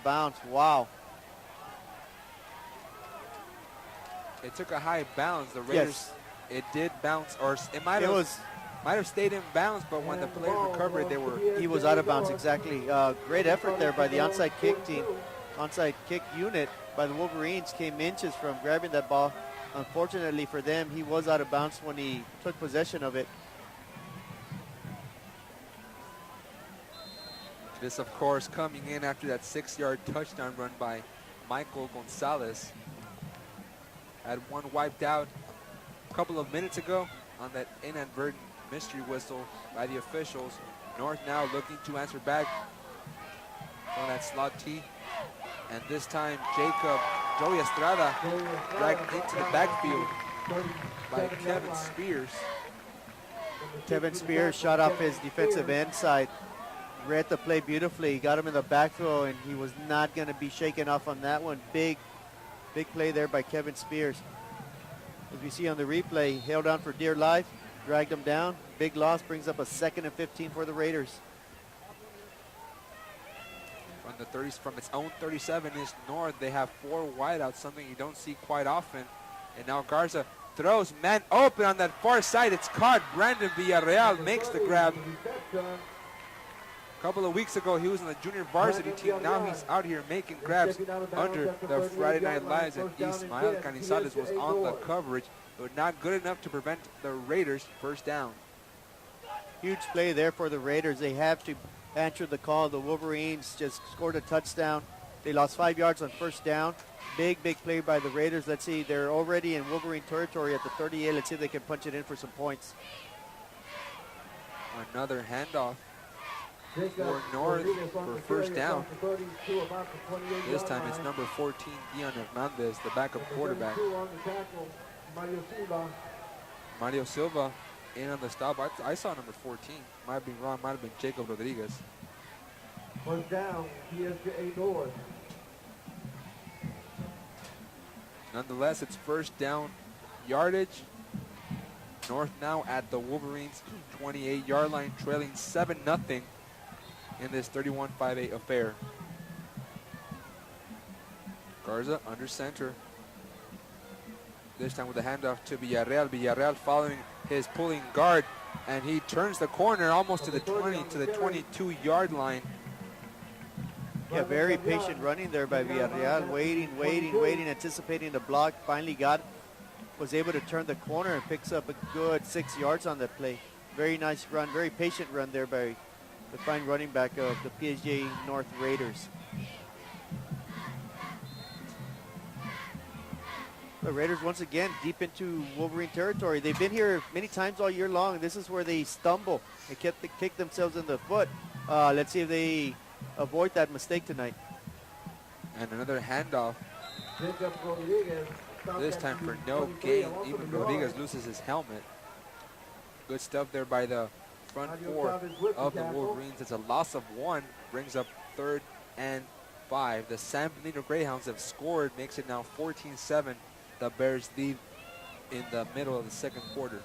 of bounds. Wow. It took a high bounce. The Raiders, it did bounce, or it might have stayed in bounds, but when the players recovered, he was out of bounds, exactly. Great effort there by the onside kick team. Onside kick unit by the Wolverines came inches from grabbing that ball. Unfortunately for them, he was out of bounds when he took possession of it. This, of course, coming in after that 6-yard touchdown run by Michael Gonzalez. Had one wiped out a couple of minutes ago on that inadvertent mystery whistle by the officials. North now looking to answer back on that slot T. And this time, Joey Estrada dragged into the backfield by Kevin Spears. Kevin Spears shot off his defensive end side. Read the play beautifully. He got him in the backfield, and he was not going to be shaken off on that one. Big play there by Kevin Spears. As we see on the replay, held on for dear life, dragged him down. Big loss, brings up a 2nd and 15 for the Raiders. From its own 37-inch North, they have 4 wideouts, something you don't see quite often. And now Garza throws, man open on that far side. It's caught. Brandon Villarreal makes the grab. A couple of weeks ago, he was on the junior varsity team. Now he's out here making grabs under the Friday Night Lights, and Ismael Canizales was on the coverage, but not good enough to prevent the Raiders' first down. Huge play there for the Raiders. They have to answer the call. The Wolverines just scored a touchdown. They lost 5 yards on first down. Big play by the Raiders. Let's see, they're already in Wolverine territory at the 38. Let's see if they can punch it in for some points. Another handoff for North for first down. This time it's number 14, Dion Hernandez, the backup quarterback. Mario Silva in on the stop. I saw number 14. Might have been wrong. Might have been Jacob Rodriguez. First down, PSJA North. Nonetheless, it's first down yardage. North now at the Wolverines' 28-yard line, trailing 7-0 in this 31-5-8 affair. Garza under center. This time with the handoff to Villarreal. Villarreal following his pulling guard, and he turns the corner almost to the 20, to the 22-yard line. Yeah, very patient running there by Villarreal, waiting, anticipating the block. Finally was able to turn the corner and picks up a good 6 yards on that play. Very nice run, very patient run there by the fine running back of the PSJA North Raiders. The Raiders once again deep into Wolverine territory. They've been here many times all year long. This is where they stumble and kick themselves in the foot. Let's see if they avoid that mistake tonight. And another handoff. This time for no gain. Even Rodriguez loses his helmet. Good stuff there by the front four of the Wolverines. It's a loss of 1. Brings up 3rd and 5. The San Benito Greyhounds have scored. Makes it now 14-7. The Bears lead in the middle of the second quarter.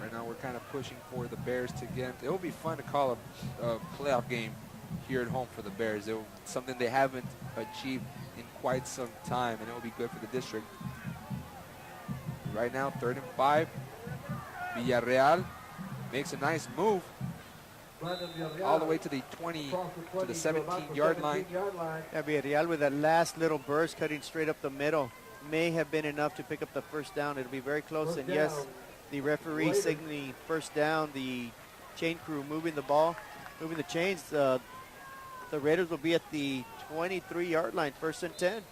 Right now we're kind of pushing for the Bears to get. It will be fun to call a playoff game here at home for the Bears. It will, something they haven't achieved in quite some time, and it will be good for the district. Right now, 3rd and 5. Villarreal makes a nice move all the way to the 20, to the 17-yard line. Yeah, Villarreal with that last little burst cutting straight up the middle may have been enough to pick up the first down. It'll be very close, and yes, the referee signaling first down. The chain crew moving the ball, moving the chains. The Raiders will be at the 23-yard line, 1st and 10.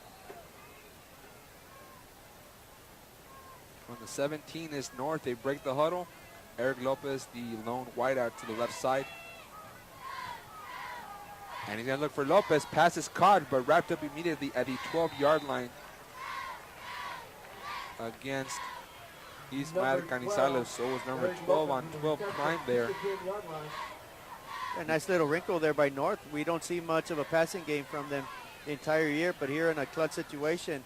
On the 17 is North. They break the huddle. Eric Lopez, the lone wideout to the left side. And he's going to look for Lopez. Pass is caught, but wrapped up immediately at the 12-yard line against Ismael Canizales. So was number 12 on 12 prime there. A nice little wrinkle there by North. We don't see much of a passing game from them the entire year, but here in a clutch situation,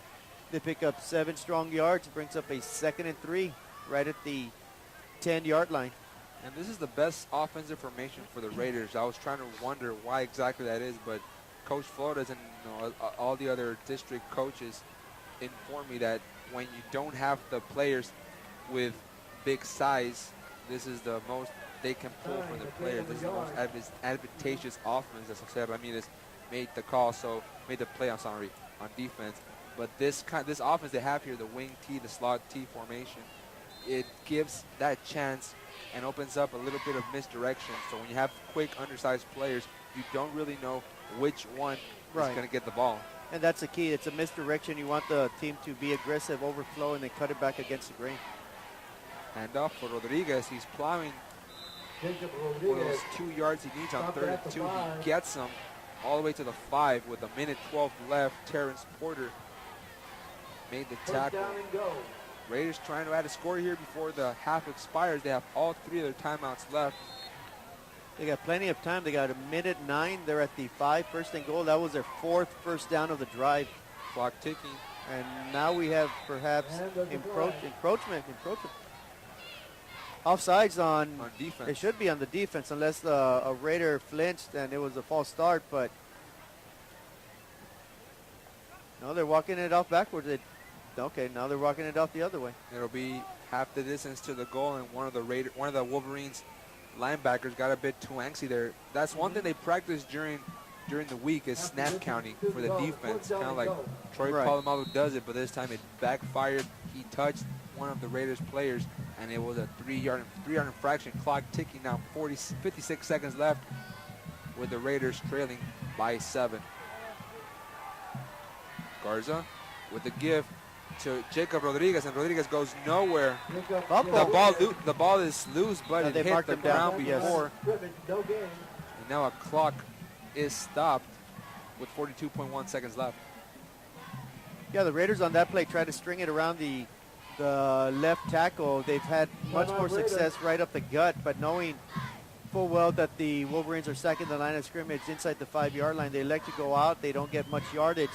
they pick up 7 strong yards, brings up a 2nd and 3 right at the 10-yard line. And this is the best offensive formation for the Raiders. I was trying to wonder why exactly that is, but Coach Flores and all the other district coaches informed me that when you don't have the players with big size, this is the most they can pull from the players. This is the most advantageous offense. As Jose Ramirez made the play, I'm sorry, on defense. But this offense they have here, the wing T, the slot T formation, it gives that chance and opens up a little bit of misdirection. So when you have quick, undersized players, you don't really know which one is going to get the ball. And that's the key. It's a misdirection. You want the team to be aggressive, overflow, and then cut it back against the grain. Hand off for Rodriguez. He's plowing for those 2 yards he needs on 3rd and 2. He gets them all the way to the 5 with 1:12 left. Terrence Porter made the tackle. Raiders trying to add a score here before the half expires. They have all 3 of their timeouts left. They got plenty of time. They got 1:09. They're at the 5, 1st and goal. That was their 4th first down of the drive. Clock ticking. And now we have perhaps encroachment. Offsides on defense. It should be on the defense unless a Raider flinched and it was a false start. But no, they're walking it off backwards. Okay, now they're walking it off the other way. It'll be half the distance to the goal, and one of the Wolverines linebackers got a bit too angsty there. That's one thing they practice during the week is snap counting for the defense. Kind of like Troy Polamalu does it, but this time it backfired. He touched one of the Raiders players, and it was a 3-yard infraction. Clock ticking now, 56 seconds left with the Raiders trailing by 7. Garza with the give to Jacob Rodriguez, and Rodriguez goes nowhere. The ball is loose, but it hit the ground before. And now a clock is stopped with 42.1 seconds left. Yeah, the Raiders on that play tried to string it around the left tackle. They've had much more success right up the gut, but knowing full well that the Wolverines are sacking the line of scrimmage inside the 5-yard line, they elect to go out. They don't get much yardage.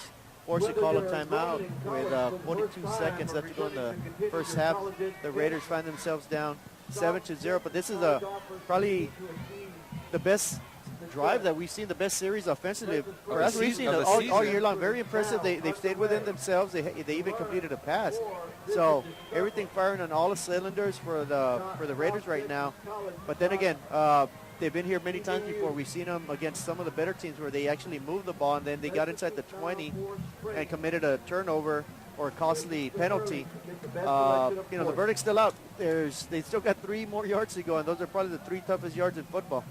Forced to call a timeout with 42 seconds left to go in the first half. The Raiders find themselves down 7-0, but this is probably the best drive that we've seen, the best series offensively for us. We've seen all year long. Very impressive. They've stayed within themselves. They even completed a pass. So everything firing on all the cylinders for the Raiders right now. But then again, they've been here many times before. We've seen them against some of the better teams where they actually moved the ball and then they got inside the 20 and committed a turnover or a costly penalty. The verdict's still out. They still got 3 more yards to go, and those are probably the 3 toughest yards in football.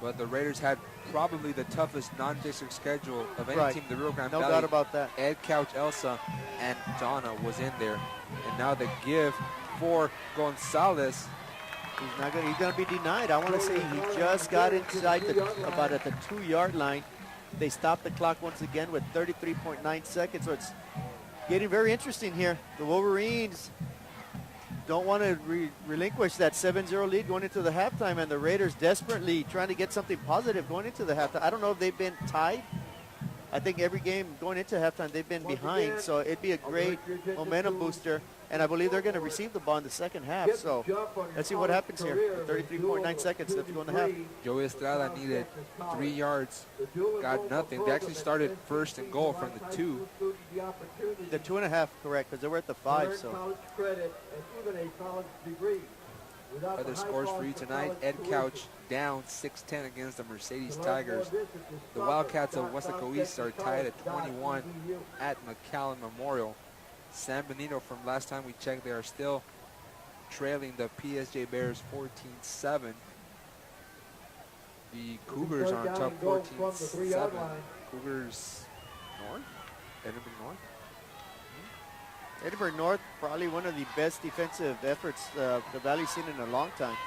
But the Raiders had probably the toughest non-district schedule of any team in the Rio Grande Valley. No doubt about that. Ed Couch, Elsa, and Donna was in there. And now the give for Gonzalez. He's going to be denied. I want to say he just got inside about at the 2-yard line. They stopped the clock once again with 33.9 seconds. So it's getting very interesting here. The Wolverines don't want to relinquish that 7-0 lead going into the halftime, and the Raiders desperately trying to get something positive going into the halftime. I don't know if they've been tied. I think every game going into halftime they've been behind, so it'd be a great momentum booster, and I believe they're going to receive the ball in the second half. So let's see what happens here. 33.9 seconds left to go in the half. Joey Estrada needed 3 yards, got nothing. They actually started 1st and goal from the 2. The 2.5, correct, because they were at the 5. So other scores for you tonight: Ed Couch down 6-10 against the Mercedes Tigers. The Wildcats of Westaco East are tied at 21 at McAllen Memorial. San Benito, from last time we checked, they are still trailing the PSJ Bears 14-7. The Cougars are on top 14-7. Cougars North? Edinburgh North? Edinburgh North, probably one of the best defensive efforts the Valley's seen in a long time.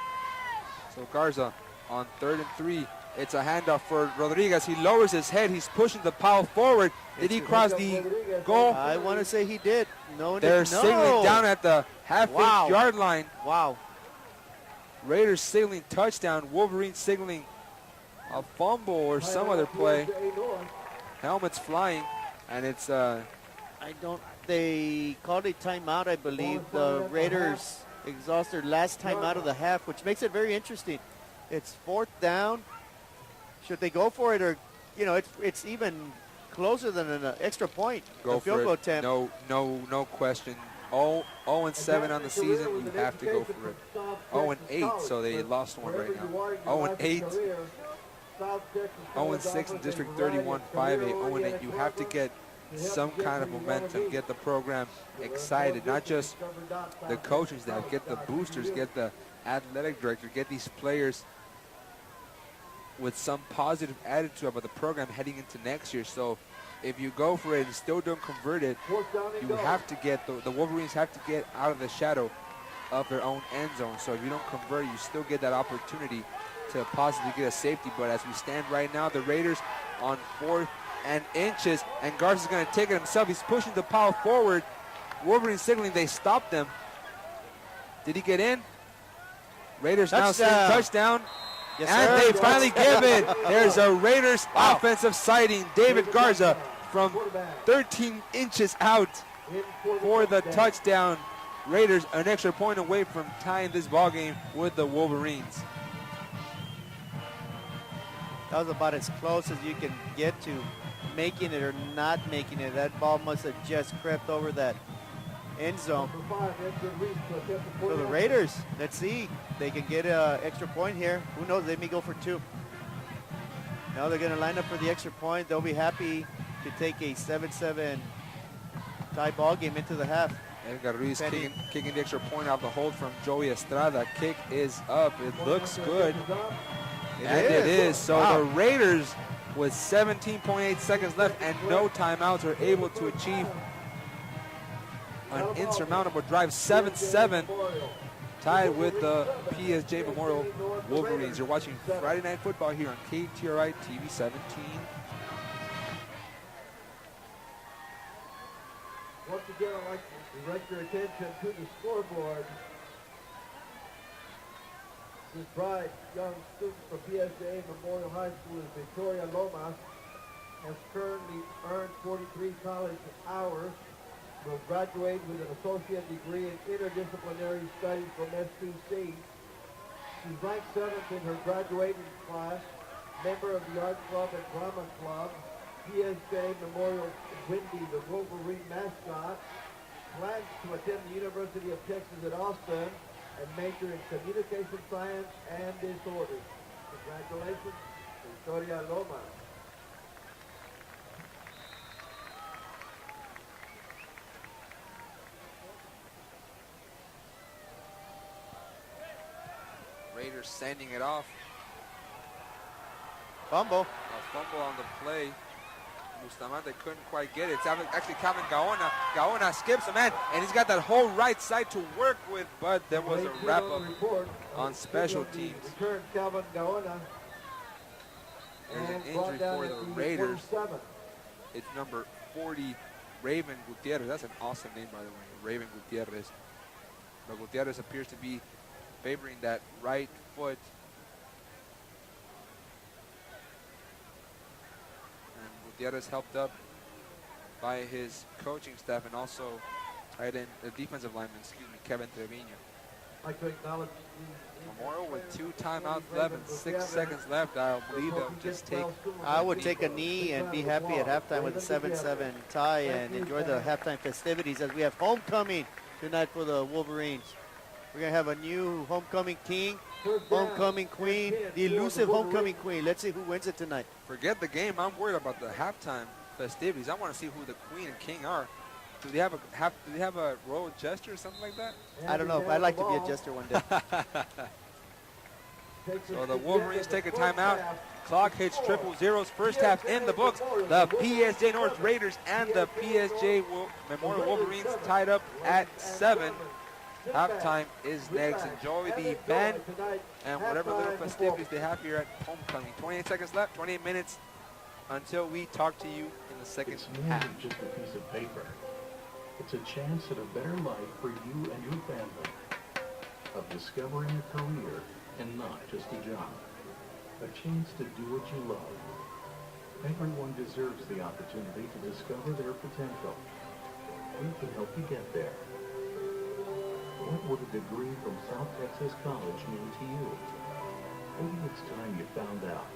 So Garza on 3rd and 3. It's a handoff for Rodriguez. He lowers his head. He's pushing the pile forward. Did he cross the goal? I want to say he did. They're signaling down at the half-inch yard line. Wow. Raiders signaling touchdown. Wolverines signaling a fumble or some other play. Helmets flying, and it's They called a timeout, I believe. The Raiders, exhaust their last time out of the half, which makes it very interesting. It's 4th down. Should they go for it, or, you know, it's even closer than an extra point. Go a field for goal it. attempt. No question. 0-7 on the season. You have to go for it. 0-8, so they lost one right now. 0-8. 0-6 in District 31, 5-8, 0-8. You have to get some kind of momentum, get the program excited, not just the coaching staff, get the boosters, get the athletic director, get these players with some positive attitude about the program heading into next year. So if you go for it and still don't convert it, you have to get, the Wolverines have to get out of the shadow of their own end zone. So if you don't convert, you still get that opportunity to possibly get a safety. But as we stand right now, the Raiders on 4th and inches, and Garza's going to take it himself. He's pushing the pile forward. Wolverines signaling they stopped them. Did he get in? Raiders now saying touchdown. Yes, and sir. they finally give it. There's a Raiders offensive sighting. David Garza from 13 inches out for the touchdown. Raiders an extra point away from tying this ball game with the Wolverines. That was about as close as you can get to making it or not making it. That ball must have just crept over that end zone. So the Raiders, let's see. They can get an extra point here. Who knows? They may go for 2. Now they're going to line up for the extra point. They'll be happy to take a 7-7 tie ball game into the half. Edgar Ruiz kicking the extra point out the hold from Joey Estrada. Kick is up. It looks good. And it is. So the Raiders, with 17.8 seconds left and no timeouts, are able to achieve an insurmountable drive. 7-7, tied with the PSJ Memorial Wolverines. You're watching Friday Night Football here on KTRI TV 17. Once again, I'd like to direct your attention to the scoreboard. This bright young student from PSJA Memorial High School is Victoria Lomas, has currently earned 43 college hours, will graduate with an associate degree in interdisciplinary studies from SPC. She's ranked 7th in her graduating class, member of the Art Club and Drama Club, PSJ Memorial Windy, the Wolverine mascot, plans to attend the University of Texas at Austin and major in communication science and disorders. Congratulations, Victoria Loma. Raiders sending it off. Fumble. A fumble on the play. Bustamante couldn't quite get it. It's actually Calvin Gaona. Gaona skips a man, and he's got that whole right side to work with, but there was a wrap-up on special teams. Return Calvin Gaona. There's an injury for the Raiders. It's number 40, Raven Gutierrez. That's an awesome name, by the way, Raven Gutierrez. But Gutierrez appears to be favoring that right foot. Gutierrez helped up by his coaching staff and also tight end, the defensive lineman, Kevin Trevino. I'd like to acknowledge Memorial with 2 timeouts left and 6 seconds left. I believe they'll just take. I would take a knee and be happy at halftime with a 7-7 tie and enjoy the halftime festivities as we have homecoming tonight for the Wolverines. We're going to have a new homecoming king, homecoming queen, the elusive homecoming queen. Let's see who wins it tonight. Forget the game. I'm worried about the halftime festivities. I want to see who the queen and king are. Do they have a royal jester or something like that? I don't know. I'd like to be a jester one day. So the Wolverines take a timeout. Clock hits triple zeros. First half in the books. The PSJ North Raiders and the PSJ Memorial Wolverines tied up at 7. Halftime is next. Enjoy the band and whatever little festivities they have here at homecoming. 28 seconds left, 28 minutes until we talk to you in the second half. It's just a piece of paper. It's a chance at a better life for you and your family. Of discovering a career and not just a job. A chance to do what you love. Everyone deserves the opportunity to discover their potential. We can help you get there. What would a degree from South Texas College mean to you? Maybe it's time you found out.